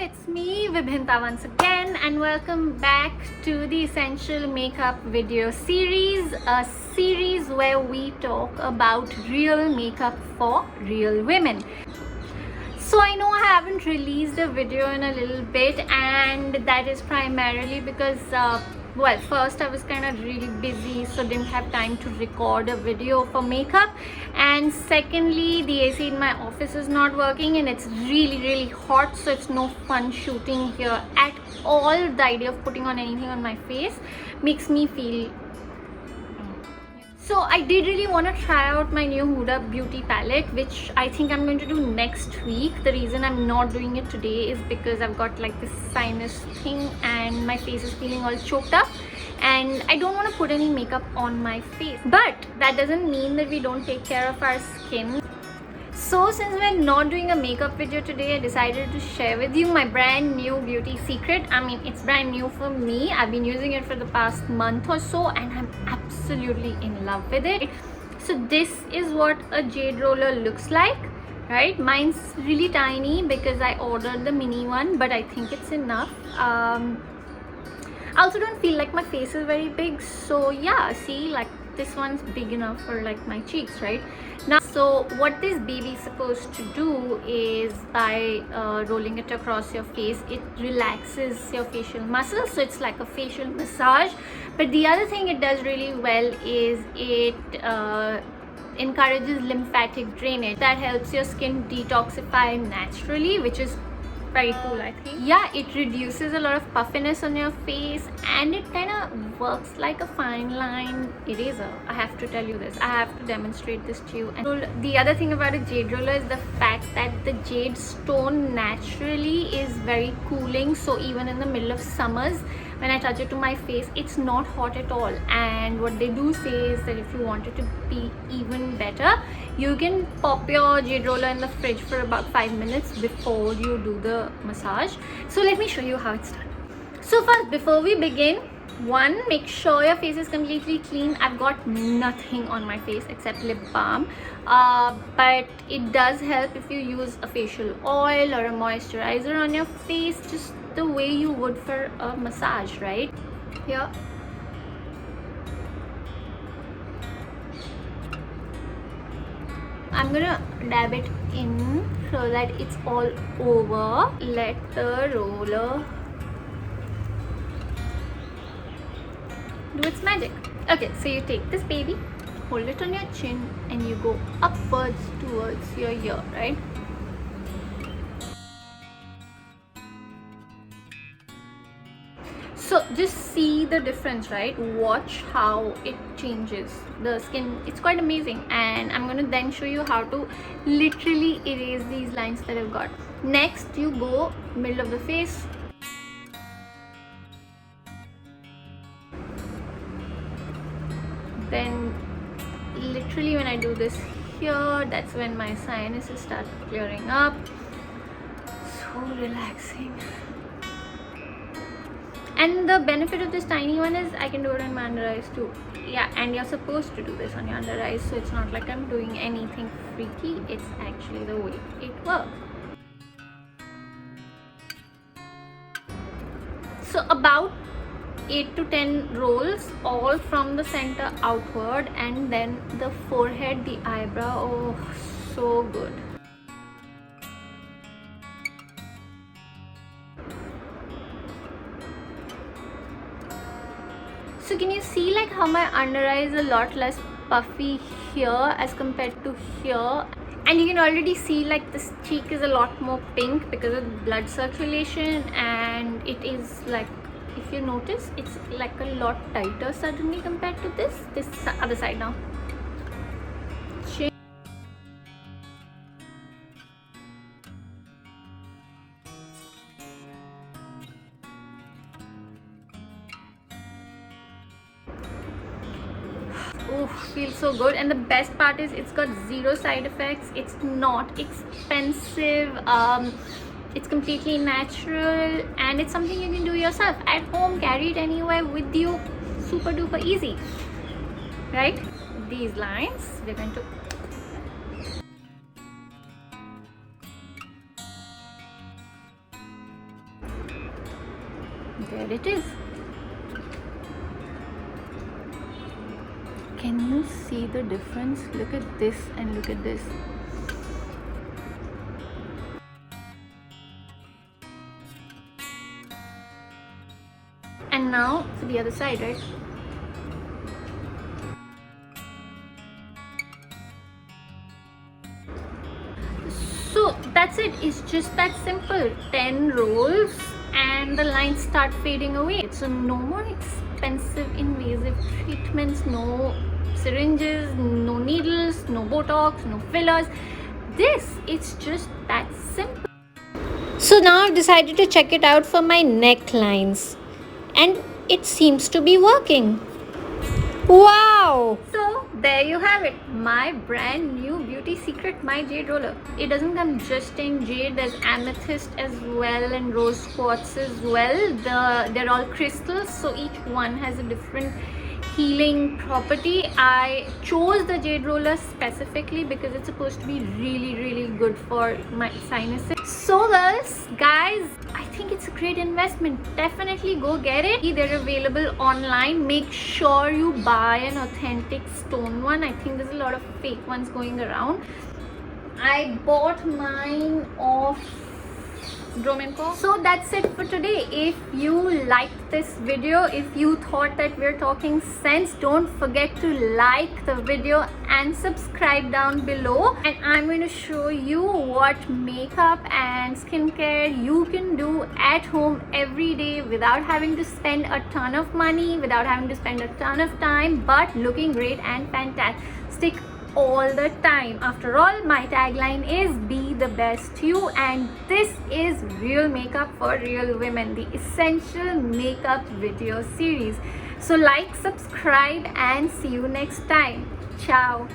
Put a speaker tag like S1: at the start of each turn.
S1: it's me Vibhinta once again, and welcome back to the Essential Makeup video series, a series where we talk about real makeup for real women. So I know I haven't released a video in a little bit, and that is primarily because well, first I was kind of really busy, so didn't have time to record a video for makeup, and secondly the AC in my office is not working and it's really hot, so it's no fun shooting here at all. The idea of putting on anything on my face makes me feel. So I did really want to try out my new Huda Beauty palette, which I think I'm going to do next week. The reason I'm not doing it today is because I've got like this sinus thing and my face is feeling all choked up, and I don't want to put any makeup on my face. But that doesn't mean that we don't take care of our skin. So since we're not doing a makeup video today, I decided to share with you my brand new beauty secret. I mean, it's brand new for me. I've been using it for the past month or so and I'm absolutely in love with it. So this is what a jade roller looks like, right? Mine's really tiny because I ordered the mini one, but I think it's enough. I also don't feel like my face is very big, so yeah, see, like this one's big enough for like my cheeks, right? Now, so what this baby is supposed to do is, by rolling it across your face, it relaxes your facial muscles, so it's like a facial massage. But the other thing it does really well is it encourages lymphatic drainage that helps your skin detoxify naturally, which is very cool, I think. Yeah, it reduces a lot of puffiness on your face and it kind of works like a fine line eraser. I have to tell you this. I have to demonstrate this to you. And the other thing about a jade roller is the fact that the jade stone naturally is very cooling, so even in the middle of summers when I touch it to my face, it's not hot at all. And what they do say is that if you want it to be even better, you can pop your jade roller in the fridge for about 5 minutes before you do the massage. So let me show you how it's done. So first, before we begin, one, make sure your face is completely clean. I've got nothing on my face except lip balm, but it does help if you use a facial oil or a moisturizer on your face, just the way you would for a massage, right? Here, I'm gonna dab it in so that it's all over. Let the roller do its magic. Okay, so you take this baby, hold it on your chin, and you go upwards towards your ear, right? So just see the difference, right? Watch how it changes the skin. It's quite amazing, and I'm going to then show you how to literally erase these lines that I've got. Next, you go middle of the face. Then literally when I do this here, that's when my sinuses start clearing up. So relaxing. And the benefit of this tiny one is I can do it on my under eyes too. Yeah, and you're supposed to do this on your under eyes, so it's not like I'm doing anything freaky. It's actually the way it works. So about 8 to 10 rolls, all from the center outward, and then the forehead, the eyebrow. Oh, so good. So can you see like how my under eye is a lot less puffy here as compared to here? And you can already see like this cheek is a lot more pink because of blood circulation, and it is like, if you notice, it's like a lot tighter suddenly compared to this other side now. Oh, feels so good. And the best part is it's got zero side effects. It's not expensive. It's completely natural, and it's something you can do yourself at home. Carry it anywhere with you. Super duper easy, right? These lines we're going to there it is. Can you see the difference? Look at this and look at this. And now for the other side, right? So that's it. It's just that simple. 10 rolls and the lines start fading away. So no more expensive invasive treatments, no syringes, no needles, no Botox, no fillers. It's just that simple. So now I've decided to check it out for my necklines, and it seems to be working. Wow! So there you have it, my brand new beauty secret, my jade roller. It doesn't come just in jade, there's amethyst as well and rose quartz as well. They're all crystals, so each one has a different healing property. I chose the jade roller specifically because it's supposed to be really good for my sinuses. So guys, I think it's a great investment. Definitely go get it. They're available online. Make sure you buy an authentic stone one. I think there's a lot of fake ones going around. I bought mine off Dromenco. So that's it for today. If you liked this video, if you thought that we're talking sense, don't forget to like the video and subscribe down below. And I'm going to show you what makeup and skincare you can do at home every day without having to spend a ton of money, without having to spend a ton of time, but looking great and fantastic all the time. After all, my tagline is be the best you, and this is Real Makeup for Real Women, the essential makeup video series. So like, subscribe, and see you next time. Ciao.